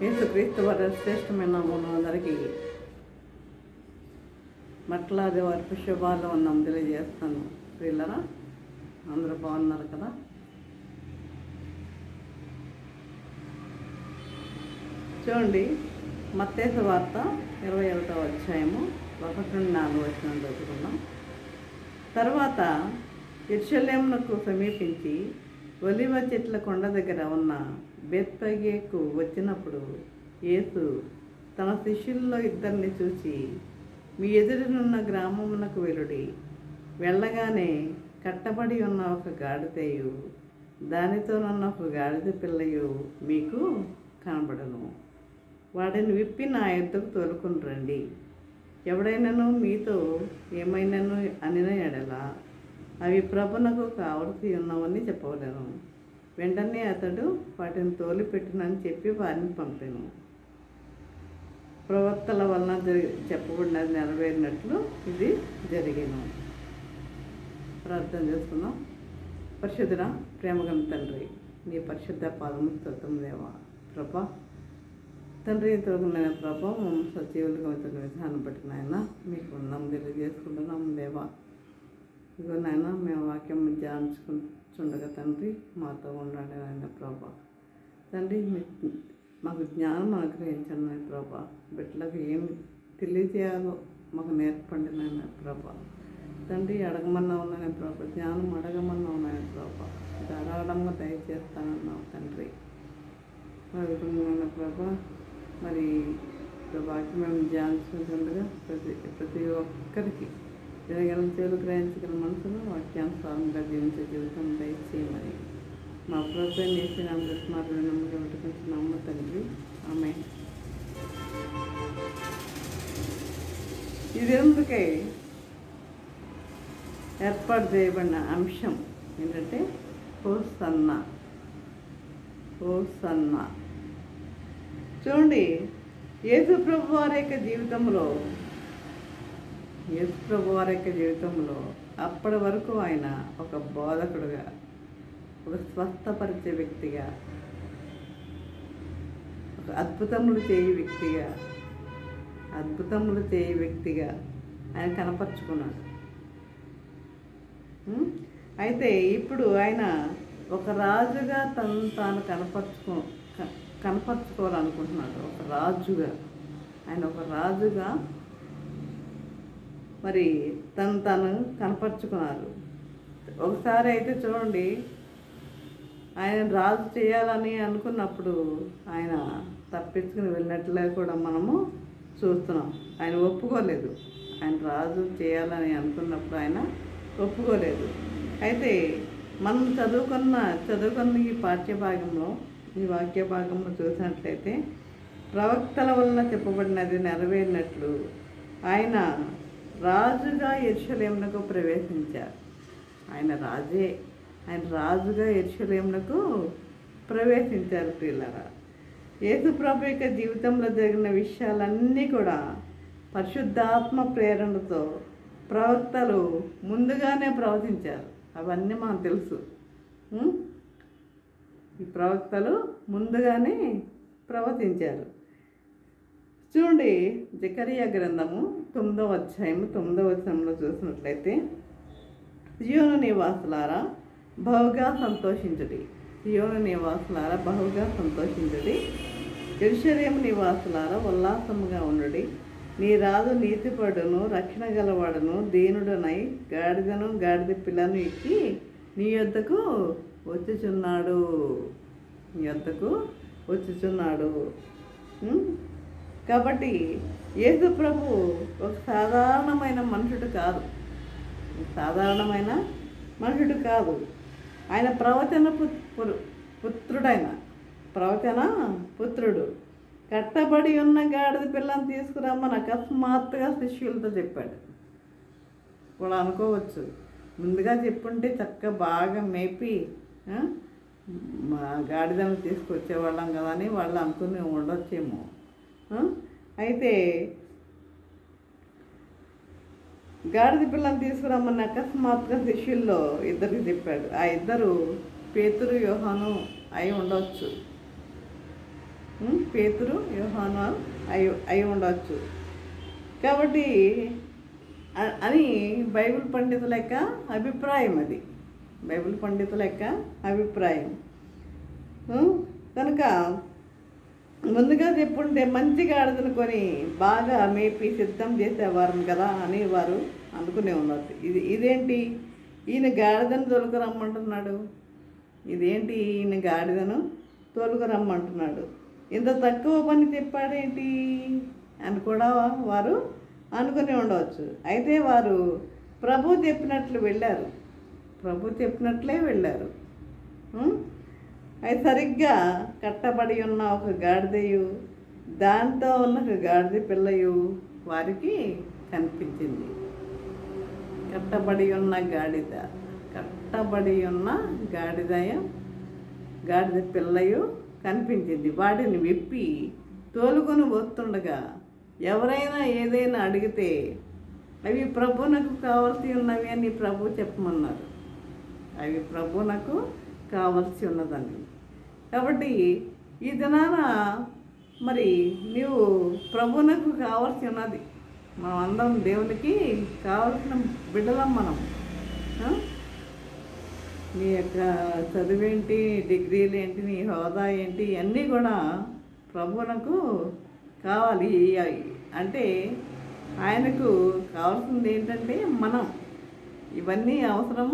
యేసుక్రీస్తు వారి శ్రేష్టమైన నామమున అందరికీ మట్లాది వారి శుభాలు ఉన్నాం తెలియజేస్తాను. పిల్లరా అందరూ బాగున్నారు కదా? చూడండి, మత్తయి సువార్త 21వ అధ్యాయము 1-4 వచనం చదువుకున్నాం. తర్వాత యెరూషలేమునకు సమీపించి ఒలివ చెట్ల కొండ దగ్గర ఉన్న బేత్పగేకు వచ్చినప్పుడు యేసు తన శిష్యుల్లో 2 చూసి, మీ ఎదురునున్న గ్రామమునకు వెలుడి, వెళ్ళగానే కట్టబడి ఉన్న ఒక గాడిదయు దానితోనున్న ఒక గాడిద పిల్లయు మీకు కనబడను. వాటిని విప్పి నా యొద్దకు తోలుకుని రండి. ఎవడైనాను మీతో ఏమైనాను అనిన ఎడల అవి ప్రభునకు కావలసి ఉన్నవని చెప్పవలేను. వెంటనే అతడు వాటిని తోలిపెట్టునని చెప్పి వారిని పంపాను. ప్రవక్తల వలన చెప్పబడినది నెరవేరినట్లు ఇది జరిగేను. ప్రార్థన చేసుకుందాం. పరిశుద్ధుడా, ప్రేమగల తండ్రి, నీ పరిశుద్ధ పాదము స్తోత్రం దేవా. ప్రభా తండ్రి, తొలగిన ప్రభా సజీవులుగా ఉంటున్న విధానం బట్టి నాయన మీకు ఉన్నాం తెలియజేసుకుంటున్నాం దేవా. ఇదిగో నాయన మేము వాక్యం ధ్యానించుకుంటుండగా తండ్రి మాతో ఉండండి నాయన ప్రభా. తండ్రి మాకు జ్ఞానం అనుగ్రహించండి ప్రభా. బిడ్డలకు ఏం తెలియజేయాలో మాకు నేర్పండి నాయన ప్రభా. తండ్రి అడగమన్నా ఉన్నాయని ప్రభా, జ్ఞానం అడగమన్నా ఉన్నాయని ప్రభా, ధారాళంగా దయచేస్తానన్నావు తండ్రి. ప్రభా మరి వాక్యం మేము ధ్యానించుకుంటుండగా ప్రతి ఒక్కరికి జరగల చేలు గ్రహించగల మనసును వాక్యానుసారంగా జీవించే జీవితం దయచేయమని మా ప్రభుత్వం చేసిన నమ్మకం పెట్టుకుంటున్నాము తండ్రి. ఆమె ఇది ఎందుకే ఏర్పాటు చేయబడిన అంశం ఏంటంటే హోసన్నా. చూడండి, యేసు ప్రభు వారి యొక్క జీవితంలో అప్పటి వరకు ఆయన ఒక బోధకుడుగా, ఒక స్వస్థపరిచే వ్యక్తిగా, ఒక అద్భుతములు చేయ వ్యక్తిగా ఆయన కనపరుచుకున్నాడు. అయితే ఇప్పుడు ఆయన ఒక రాజుగా తాను కనపరుచుకోవాలనుకుంటున్నాడు. ఆయన ఒక రాజుగా మరి తాను కనపరుచుకున్నారు. ఒకసారి అయితే చూడండి, ఆయన రాజు చేయాలని అనుకున్నప్పుడు ఆయన తప్పించుకుని వెళ్ళినట్లే కూడా మనము చూస్తున్నాం. ఆయన ఒప్పుకోలేదు. ఆయన రాజు చేయాలని అనుకున్నప్పుడు ఆయన ఒప్పుకోలేదు. అయితే మనం చదువుకున్న ఈ పాఠ్యభాగంలో, ఈ వాక్య భాగంలో చూసినట్లయితే ప్రవక్తల వలన చెప్పబడినది నెరవేరినట్లు ఆయన రాజుగా యెరూషలేమునకు ప్రవేశించారు. ఆయన రాజుగా యెరూషలేమునకు ప్రవేశించారు. ప్రియులారా, యేసు ప్రభు యొక్క జీవితంలో జరిగిన విషయాలన్నీ కూడా పరిశుద్ధాత్మ ప్రేరణతో ప్రవక్తలు ముందుగానే ప్రవచించారు. అవన్నీ మనకు తెలుసు. ఈ ప్రవక్తలు ముందుగానే ప్రవచించారు. చూడండి, జకరియా గ్రంథము 9వ అధ్యాయము 9వ వచనంలో చూసినట్లయితే, సియోను నివాసులారా బహుగా సంతోషించుడి, యెరూషలేము నివాసులారా ఉల్లాసముగా ఉండుడి. నీ రాజు నీతిపడును, రక్షణ గలవాడును, దీనుడనై గాడిద పిల్లను ఎక్కి నీ యొద్దకు వచ్చుచున్నాడు. కాబట్టి యేసు ప్రభు ఒక సాధారణమైన మనుషుడు కాదు. ఆయన ప్రవచన పుత్రుడు. కట్టబడి ఉన్న గాడిద పిల్లని తీసుకురమ్మని అకస్మాత్తుగా శిష్యులతో చెప్పాడు. కూడా అనుకోవచ్చు, ముందుగా చెప్పుంటే చక్కగా బాగా మేపి గాడిదను తీసుకొచ్చేవాళ్ళం కదా అని వాళ్ళు అనుకుని ఉండొచ్చేమో. అయితే గాడిద పిల్లని తీసుకురమ్మని అకస్మాత్తుగా శిష్యుల్లో ఇద్దరికి చెప్పాడు. ఆ ఇద్దరు పేతురు యోహాను అయి ఉండవచ్చు. పేతురు యోహాను అయి ఉండవచ్చు కాబట్టి అని బైబిల్ పండితుల యొక్క అభిప్రాయం. అది బైబిల్ పండితుల యొక్క అభిప్రాయం. కనుక ముందుగా చెప్పుంటే మంచి గాడిదను కొని బాగా మేపి సిద్ధం చేసేవారు కదా అని వారు అనుకునే ఉన్నారు. ఇదేంటి ఈయన గాడిదను తోలుకురమ్మంటున్నాడు, ఇదేంటి ఈయన గాడిదను తోలుకురమ్మంటున్నాడు, ఇంత తక్కువ పని చెప్పాడేంటి అని కూడా వారు అనుకుని ఉండవచ్చు. అయితే వారు ప్రభు చెప్పినట్లు వెళ్ళారు, ప్రభు చెప్పినట్లే వెళ్ళారు. అది సరిగ్గా కట్టబడి ఉన్న ఒక గాడిదయు దాంతో ఉన్న ఒక గాడిద పిల్లయు వారికి కనిపించింది. కట్టబడి ఉన్న గాడిద పిల్లయు కనిపించింది. వాటిని విప్పి తోలుకొని వస్తుండగా ఎవరైనా ఏదైనా అడిగితే అవి ప్రభువునకు కావలసి ఉన్నవి అని ప్రభు చెప్పమన్నారు. అవి ప్రభువునకు కావలసి ఉన్నదని. కాబట్టి ఈ దినాన మరి నీవు ప్రభువునకు కావలసి ఉన్నది. మనం అందరం దేవునికి కావలసిన బిడ్డలం. మనం నీ యొక్క చదువేంటి, డిగ్రీలు ఏంటి, నీ హోదా ఏంటి, ఇవన్నీ కూడా ప్రభువునకు కావాలి. అంటే ఆయనకు కావాల్సింది ఏంటంటే మనం. ఇవన్నీ అవసరం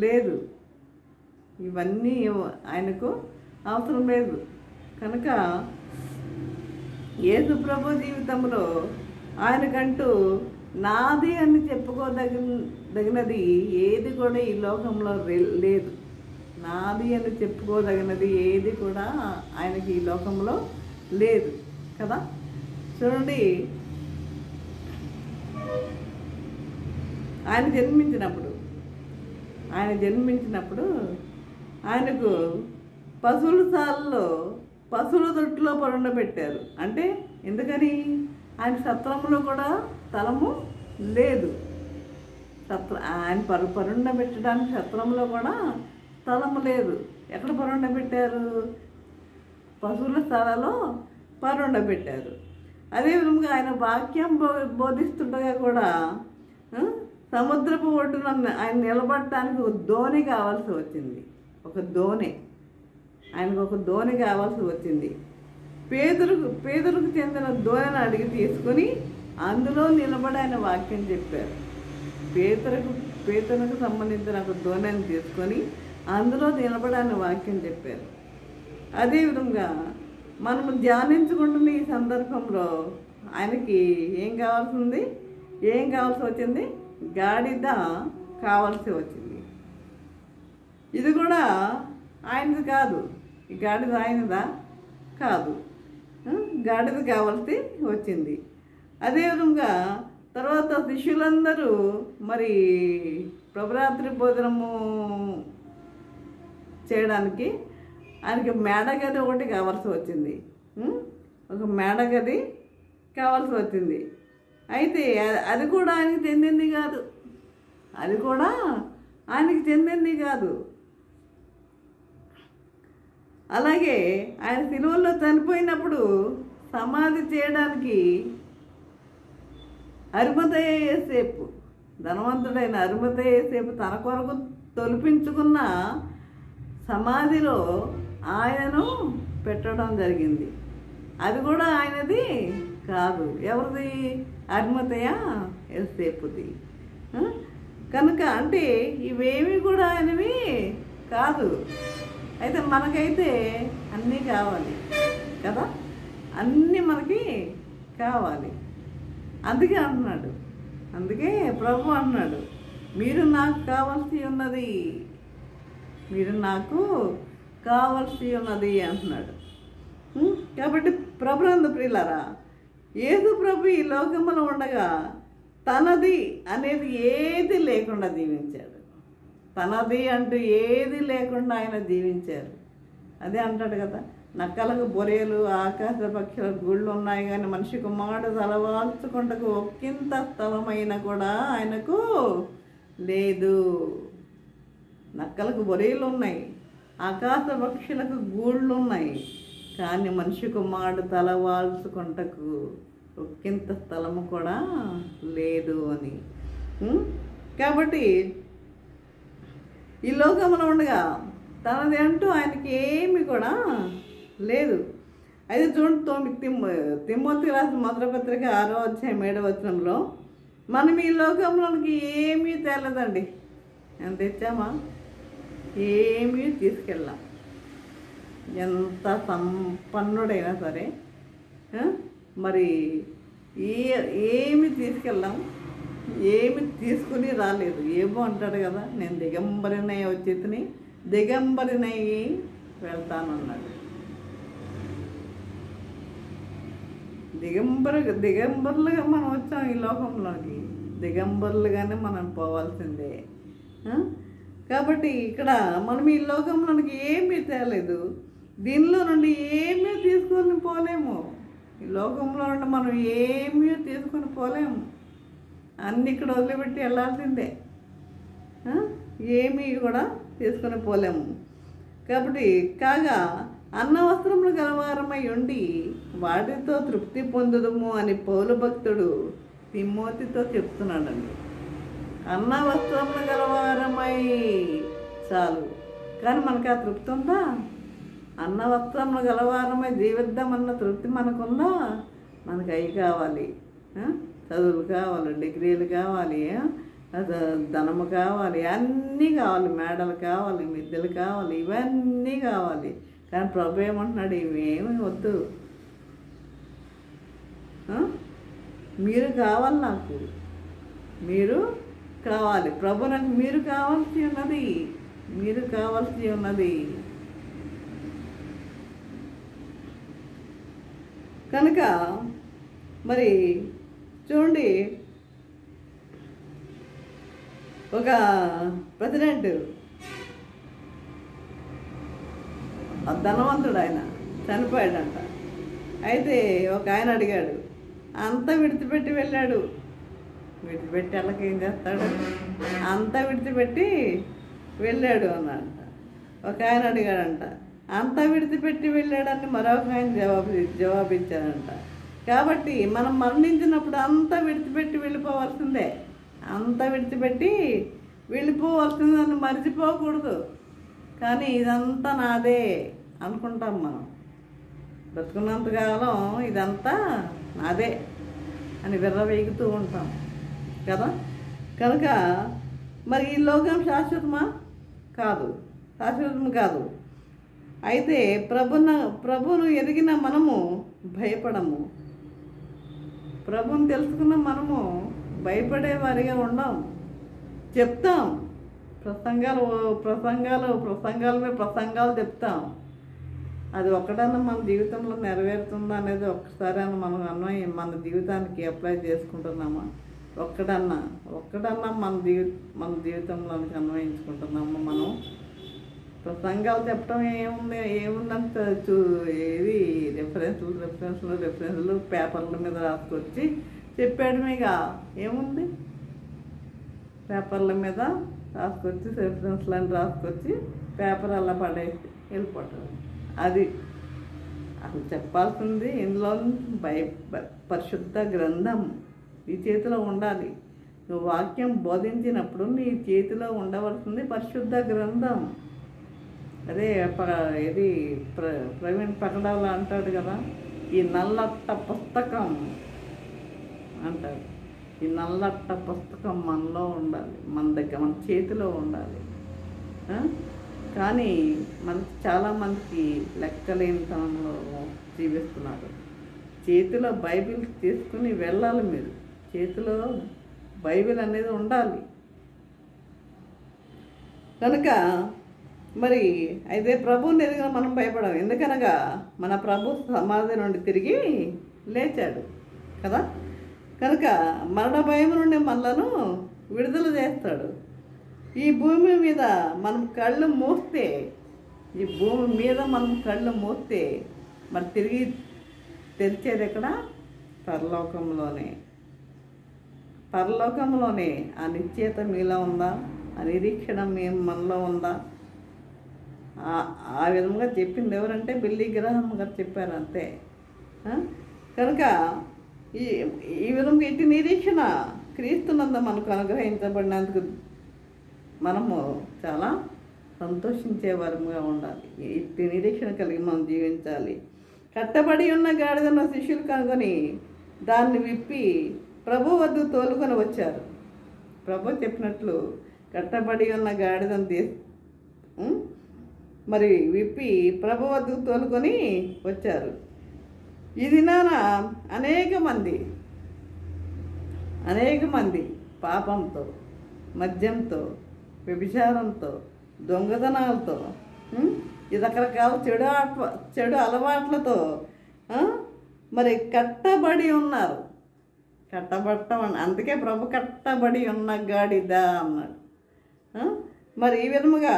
లేదు, ఇవన్నీ ఆయనకు అవసరం లేదు. కనుక యేసు ప్రభు జీవితంలో ఆయనకంటూ నాది అని చెప్పుకోదగినది ఏది కూడా ఈ లోకంలో లేదు. నాది అని చెప్పుకోదగినది ఏది కూడా ఆయనకి ఈ లోకంలో లేదు కదా. చూడండి, ఆయన జన్మించినప్పుడు ఆయనకు పశువుల సాలలో పశువుల దొడ్లో పరుండబెట్టారు. అంటే ఎందుకని? ఆయన సత్రంలో కూడా స్థలము లేదు. ఆయన పరుండబెట్టడానికి సత్రంలో కూడా స్థలము లేదు. ఎక్కడ పరుండబెట్టారు? పశువుల స్థలలో పరుండబెట్టారు. అదేవిధంగా ఆయన వాక్యం బోధిస్తుండగా కూడా సముద్రపు ఒడ్డున ఆయన నిలబడటానికి ఒక దోణి కావాల్సి వచ్చింది. ఆయనకు ఒక దోణి కావాల్సి వచ్చింది. పేదలకు చెందిన దోణిని అడిగి తీసుకొని అందులో నిలబడి ఆయన వాక్యం చెప్పారు. పేదలకు సంబంధించిన ఒక దోణిని తీసుకొని అందులో నిలబడి ఆయన వాక్యం చెప్పారు. అదేవిధంగా మనము ధ్యానించుకుంటున్న ఈ సందర్భంలో ఆయనకి ఏం కావాల్సి వచ్చింది? గాడిద కావాల్సి వచ్చింది. ఇది కూడా ఆయనది కాదు. ఈ గాడిద ఆయనదా? కాదు. గాడిద కావాల్సి వచ్చింది. అదేవిధంగా తర్వాత శిష్యులందరూ మరి ప్రభురాత్రి భోజనము చేయడానికి ఆయనకి మేడగది ఒకటి కావాల్సి వచ్చింది. ఒక మేడగది కావాల్సి వచ్చింది. అయితే అది కూడా ఆయనకి చెందింది కాదు. అలాగే ఆయన సిలువలో చనిపోయినప్పుడు సమాధి చేయడానికి అరిమతయ యోసేపు, ధనవంతుడైన అరిమతయ యోసేపు తన కొరకు తొలిపించుకున్న సమాధిలో ఆయనను పెట్టడం జరిగింది. అది కూడా ఆయనది కాదు. ఎవరిది? అరిమతయ యోసేపుది. కనుక అంటే ఇవేమి కూడా ఆయనవి కాదు. అయితే మనకైతే అన్నీ కావాలి కదా, అన్నీ మనకి కావాలి. అందుకే ప్రభు అన్నాడు, మీరు నాకు కావాల్సి ఉన్నది అంటున్నాడు. కాబట్టి ప్రభునందు ప్రియులారా, యేసు ప్రభు ఈ లోకంలో ఉండగా తనది అనేది ఏది లేకుండా జీవించాడు. తనది అంటూ ఏది లేకుండా ఆయన జీవించారు. అదే అంటాడు కదా, నక్కలకు బొరేలు ఆకాశ పక్షుల గూళ్ళు ఉన్నాయి, కానీ మనిషి కుమారుడు తలవాల్చుకుంటకు ఒక్కింత స్థలమైన కూడా ఆయనకు లేదు. నక్కలకు బొరేలు ఉన్నాయి, ఆకాశ పక్షులకు గూళ్ళు ఉన్నాయి, కానీ మనిషి కుమారుడు తలవాల్చుకుంటకు ఒక్కింత స్థలము కూడా లేదు అని. కాబట్టి ఈ లోకంలో ఉండగా తనది అంటూ ఆయనకి ఏమి కూడా లేదు. అయితే చూడండి, తిమ్మోతి రాసిన మొదటి పత్రిక 6వ అధ్యాయం 7వ వచనంలో, మనం ఈ లోకంలోనికి ఏమీ తేలేదండి. ఎంత తెచ్చామా? ఏమీ తీసుకెళ్ళాం. ఎంత సంపన్నుడైనా సరే మరి ఏమి తీసుకెళ్ళాం, ఏమి తీసుకుని రాలేదు. ఏమో అంటాడు కదా, నేను దిగంబరినై వచ్చేతిని, దిగంబరినై వెళ్తానన్నాడు. దిగంబరులుగా మనం వచ్చాం ఈ లోకంలోకి, దిగంబరులుగానే మనం పోవాల్సిందే. కాబట్టి ఇక్కడ మనం ఈ లోకంలోనికి ఏమీ తేలేదు, దీనిలో నుండి ఏమీ తీసుకొని పోలేము. ఈ లోకంలో నుండి మనం ఏమీ తీసుకొని పోలేము, అన్నీ ఇక్కడ వదిలిపెట్టి వెళ్ళాల్సిందే, ఏమీ కూడా తీసుకొని పోలేము. కాబట్టి కాగా అన్న వస్త్రములు గలవారమై ఉండి వాటితో తృప్తి పొందుదము అని పౌలు భక్తుడు తిమ్మోతితో చెప్తున్నాడండి. అన్న వస్త్రములు గలవారమై చాలు, కానీ మనకు ఆ తృప్తి ఉందా? అన్న వస్త్రములు గలవారమై జీవిద్దామన్న తృప్తి మనకుందా? మనకు అవి కావాలి, చదువులు కావాలి, డిగ్రీలు కావాలి, ధనము కావాలి, అన్నీ కావాలి, మేడలు కావాలి, మిద్దెలు కావాలి, ఇవన్నీ కావాలి. కానీ ప్రభు ఏమంటున్నాడు, ఇవేమి వద్దు, మీరు కావాలి, నాకు మీరు కావాలి. ప్రభు నాకు మీరు కావాల్సి ఉన్నది, మీరు కావాల్సి ఉన్నది. కనుక మరి చూడండి, ఒక ప్రెసిడెంట్ ధనవంతుడు, ఆయన చనిపోయాడంట. అయితే ఒక ఆయన అడిగాడు, అంతా విడిచిపెట్టి వెళ్ళాడు. విడిచిపెట్టి వాళ్ళకి ఏం చేస్తాడు? అంతా విడిచిపెట్టి వెళ్ళాడు అన్నంట. ఒక ఆయన అడిగాడంట, అంతా విడిచిపెట్టి వెళ్ళాడని మరొక ఆయన జవాబిచ్చాడంట. కాబట్టి మనం మరణించినప్పుడు అంతా విడిచిపెట్టి వెళ్ళిపోవాల్సిందే, అంతా విడిచిపెట్టి వెళ్ళిపోవాల్సిందని మర్చిపోకూడదు. కానీ ఇదంతా నాదే అనుకుంటాం మనం, బ్రతుకున్నంతకాలం ఇదంతా నాదే అని విర్రవేగుతూ ఉంటాం కదా. కనుక మరి ఈ లోకం శాశ్వతమా? కాదు, శాశ్వతం కాదు. అయితే ప్రభువును ఎరిగిన మనము భయపడము, ప్రభువుని తెలుసుకున్న మనము భయపడే వారిగా ఉండం. చెప్తాం, ప్రసంగాలు చెప్తాం. అది ఒక్కడన్నా మన జీవితంలో నెరవేరుతుందా అనేది ఒక్కసారి మనం అన్వయం మన జీవితానికి అప్లై చేసుకుంటున్నామా? ఒక్కడన్నా మన జీవితంలోనికి అన్వయించుకుంటున్నామా? మనం ప్రసంగాలు చెప్పడం ఏముందంత ఏది రెఫరెన్స్లు పేపర్ల మీద రాసుకొచ్చి చెప్పాడమేగా, ఏముంది? పేపర్ల మీద రాసుకొచ్చి రెఫరెన్స్లను రాసుకొచ్చి పేపర్ అలా పడేసి వెళ్ళిపోవటం. అది అసలు చెప్పాల్సింది ఇందులో పరిశుద్ధ గ్రంథం నీ చేతిలో ఉండాలి. నువ్వు వాక్యం బోధించినప్పుడు నీ చేతిలో ఉండవలసింది పరిశుద్ధ గ్రంథం. అదే ఇది ప్రవీణ్ పకడాల అంటాడు కదా, ఈ నల్లట్ట పుస్తకం అంటాడు. ఈ నల్లట్ట పుస్తకం మనలో ఉండాలి, మన చేతిలో ఉండాలి. కానీ చాలామందికి లెక్కలేనితనంలో జీవిస్తున్నారు. చేతిలో బైబిల్ తీసుకుని వెళ్ళాలి, మీరు చేతిలో బైబిల్ అనేది ఉండాలి. కనుక మరి అయితే ప్రభువుని ఎదిగిన మనం భయపడం, ఎందుకనగా మన ప్రభు సమాధి నుండి తిరిగి లేచాడు కదా. కనుక మరణ భయం నుండి మనలను విడుదల చేస్తాడు. ఈ భూమి మీద మనం కళ్ళు మూస్తే ఈ భూమి మీద మనం కళ్ళు మూస్తే మరి తిరిగి తెరిచేది ఎక్కడ? పరలోకంలోనే. పరలోకంలోనే ఆ నిశ్చయత మీలో ఉందా? ఆ నిరీక్షణ మనలో ఉందా? ఆ విధంగా చెప్పింది ఎవరంటే బిల్లీ గ్రాహం గారు చెప్పారు, అంతే. కనుక ఈ విధంగా ఇటు నిరీక్షణ క్రీస్తునందు మనకు అనుగ్రహించబడినందుకు మనము చాలా సంతోషించే వారముగా ఉండాలి. ఇటు నిరీక్షణ కలిగి మనం జీవించాలి. కట్టబడి ఉన్న గాడిదను శిష్యులు కనుగొని దాన్ని విప్పి ప్రభు వద్ద తోలుకొని వచ్చారు. ప్రభు చెప్పినట్లు కట్టబడి ఉన్న గాడిదను మరి విప్పి ప్రభు వద్దకు తోలుకొని వచ్చారు. ఈ దినాన అనేక మంది పాపంతో, మద్యంతో, వ్యభిచారంతో, దొంగతనాలతో, ఈ రకరకాల చెడు అలవాట్లతో మరి కట్టబడి ఉన్నారు. అందుకే ప్రభు కట్టబడి ఉన్న గాడిద అన్నాడు. మరి ఈ విధముగా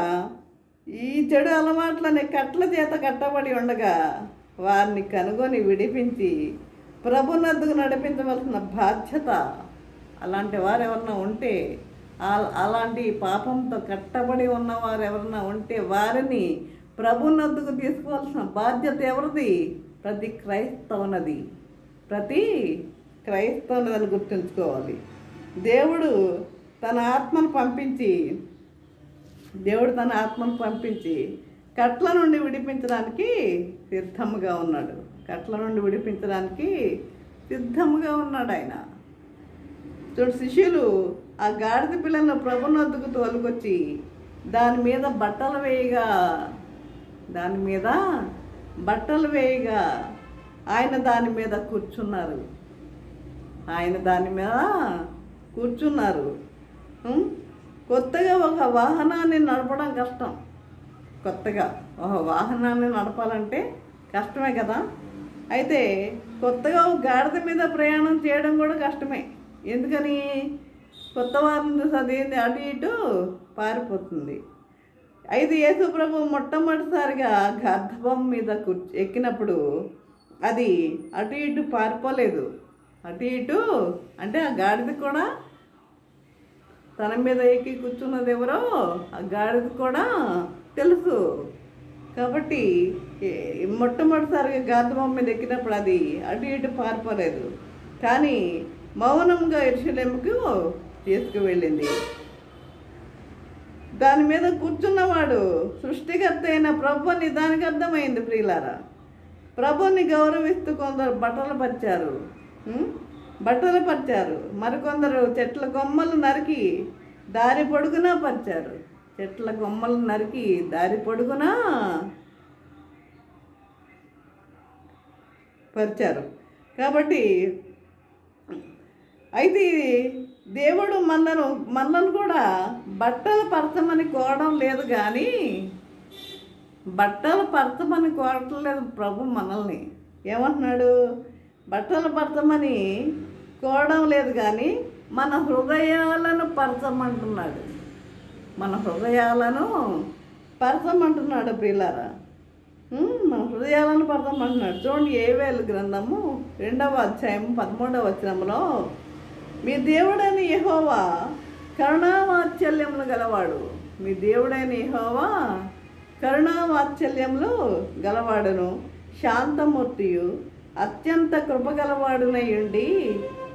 ఈ చెడు అలవాట్లనే కట్ల చేత కట్టబడి ఉండగా వారిని కనుగొని విడిపించి ప్రభునద్దుకు నడిపించవలసిన బాధ్యత, అలాంటి వారు ఎవరన్నా ఉంటే, అలాంటి పాపంతో కట్టబడి ఉన్నవారు ఎవరన్నా ఉంటే వారిని ప్రభునద్దుకు తీసుకోవాల్సిన బాధ్యత ఎవరిది? ప్రతి క్రైస్తవునది అని గుర్తుంచుకోవాలి. దేవుడు తన ఆత్మను పంపించి కట్ల నుండి విడిపించడానికి సిద్ధముగా ఉన్నాడు. ఆయన. చూడు, శిష్యులు ఆ గాడిద పిల్లలను ప్రభునొద్దకు తోలుకొచ్చి దాని మీద బట్టలు వేయగా ఆయన దాని మీద కూర్చున్నారు. కొత్తగా ఒక వాహనాన్ని నడపడం కష్టం. కొత్తగా ఒక వాహనాన్ని నడపాలంటే కష్టమే కదా. అయితే కొత్తగా ఒక గాడిద మీద ప్రయాణం చేయడం కూడా కష్టమే. ఎందుకని? కొత్త వాహనం చదివింది అటు ఇటు పారిపోతుంది. అయితే యేసు ప్రభు మొట్టమొదటిసారిగా గర్భం మీద ఎక్కినప్పుడు అది అటు ఇటు పారిపోలేదు. అటు ఇటు అంటే ఆ గాడిద కూడా తన మీద ఎక్కి కూర్చున్నది ఎవరో ఆ గాడిద కూడా తెలుసు. కాబట్టి మొట్టమొదటిసారిగా గర్భం మీద ఎక్కినప్పుడు అది అటు ఇటు పారిపోలేదు, కానీ మౌనంగా యెరూషలేముకు తీసుకువెళ్ళింది. దాని మీద కూర్చున్నవాడు సృష్టికర్త అయిన ప్రభు అని దానికి అర్థమైంది. ప్రియులారా, ప్రభుని గౌరవిస్తూ కొందరు బట్టలు పరిచారు, మరికొందరు చెట్ల కొమ్మలు నరికి దారి పొడుగునా పరిచారు. కాబట్టి అయితే దేవుడు మనలను కూడా బట్టలు పరచమని కోరడం లేదు, కానీ ప్రభు మనల్ని ఏమంటున్నాడు? బట్టలు పరచమని కోరడం లేదు, కానీ మన హృదయాలను పరచమంటున్నాడు. ప్రియులారా, మన హృదయాలను పరచమంటున్నాడు. చూడండి, యోవేలు గ్రంథము 2వ అధ్యాయం 13వ వచనంలో, మీ దేవుడైన యెహోవా కరుణావాత్సల్యములు గలవాడును, శాంతమూర్తియు, అత్యంత కృపగలవాడునై ఉండి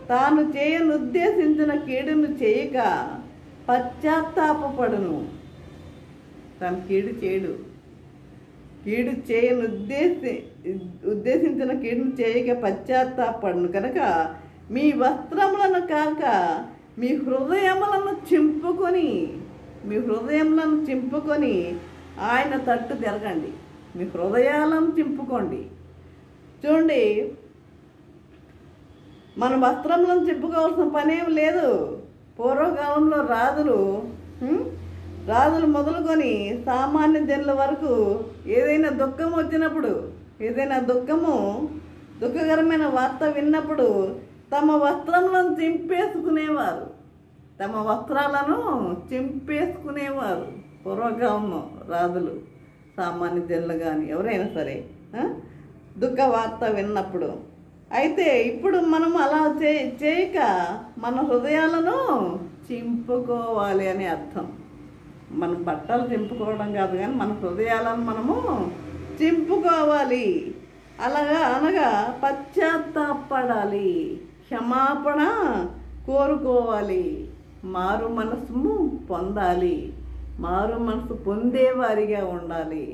తాను చేయనుద్దేశించిన కీడును చేయక పశ్చాత్తాపపడును. తను కీడు ఉద్దేశించిన కీడును చేయక పశ్చాత్తాపడును. కనుక మీ వస్త్రములను కాక మీ హృదయములను చింపుకొని ఆయన తట్టు తిరగండి. మీ హృదయాలను చింపుకోండి. చూడండి, మన వస్త్రములను చింపుకోవాల్సిన పనేం లేదు. పూర్వకాలంలో రాజులు మొదలుకొని సామాన్య జనుల వరకు ఏదైనా దుఃఖం వచ్చినప్పుడు, దుఃఖకరమైన వార్త విన్నప్పుడు తమ వస్త్రములను చింపేసుకునేవారు. పూర్వకాలంలో రాజులు సామాన్య జనులు కానీ ఎవరైనా సరే దుఃఖ వార్త విన్నప్పుడు. అయితే ఇప్పుడు మనం అలా చేయక మన హృదయాలను చింపుకోవాలి అని అర్థం. మన బట్టలు చింపుకోవడం కాదు, కానీ మన హృదయాలను మనము చింపుకోవాలి. అనగా పశ్చాత్తాపడాలి, క్షమాపణ కోరుకోవాలి, మారు మనసు పొందాలి, మారు మనసు పొందేవారిగా ఉండాలి.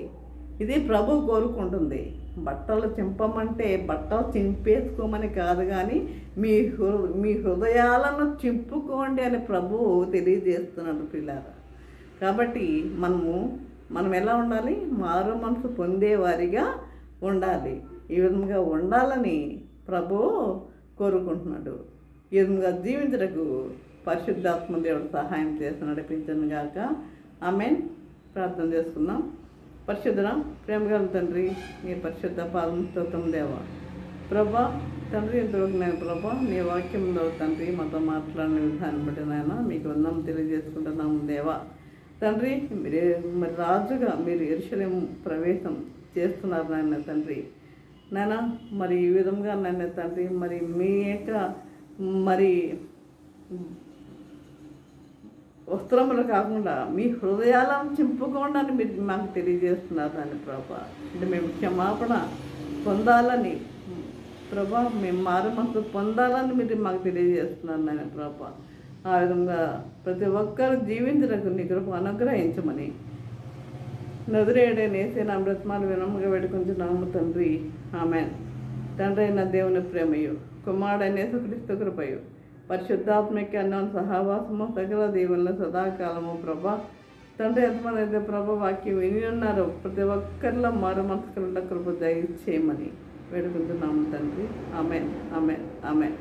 ఇది ప్రభు కోరుకుంటుంది. బట్టలు చింపమంటే బట్టలు చింపేసుకోమని కాదు, కానీ మీ హృదయాలను చింపుకోండి అని ప్రభువు తెలియజేస్తున్నాడు పిల్లారా. కాబట్టి మనం ఎలా ఉండాలి? మారు మనసు పొందేవారిగా ఉండాలి. ఈ విధంగా ఉండాలని ప్రభువు కోరుకుంటున్నాడు. ఈ విధంగా జీవించడానికి పరిశుద్ధాత్మ దేవుడు సహాయం చేసి నడిపించను గాక. ఆమేన్. ప్రార్థన చేసుకుందాం. పరిశుద్ధ ప్రేమగల తండ్రి, నీ పరిశుద్ధ పాదం దేవా. ప్రభా తండ్రి, ఇంతవరకు నేను ప్రభా నీ వాక్యంలో తండ్రి మాతో మాట్లాడిన విధానం బట్టి నాయన మీకు వందనం తెలియజేసుకుంటున్నాము దేవా. తండ్రి, మరి రాజుగా మీరు యెరూషలేము ప్రవేశం చేస్తున్నారు నాయన తండ్రి. నాయన మరి ఈ విధంగా నాయన తండ్రి, మరి మీ యొక్క మరి వస్త్రములు కాకుండా మీ హృదయాలను చింపుకోండి అని మీరు మాకు తెలియజేస్తున్నారు దాన్ని ప్రభా. అంటే మేము క్షమాపణ పొందాలని ప్రభా, మేము మారు మనసు పొందాలని మీరు మాకు తెలియజేస్తున్నారు నాయన ప్రభా. ఆ విధంగా ప్రతి ఒక్కరు జీవించడానికి నీ కృప అనుగ్రహించమని నజరేయుడైన యేసయ్య బ్రతిమాలు వినమ్ముగా వేడుకుంటున్నాము తండ్రి. ఆమేన్. తండ్రి అయిన దేవుని ప్రేమయు, కుమారుడైన యేసుక్రీస్తు కృపయు, పరిశుద్ధాత్మకి అన్నం సహవాసము సకల దేవుళ్ళ సదాకాలము ప్రభా. తండ్రి ఎంతమంది అయితే ప్రభా వాక్యం విని ఉన్నారో ప్రతి ఒక్కరిలో మారు మనసుకున్న కృప దయచేయమని వేడుకుంటున్నాము తండ్రి. ఆమేన్, ఆమేన్, ఆమేన్.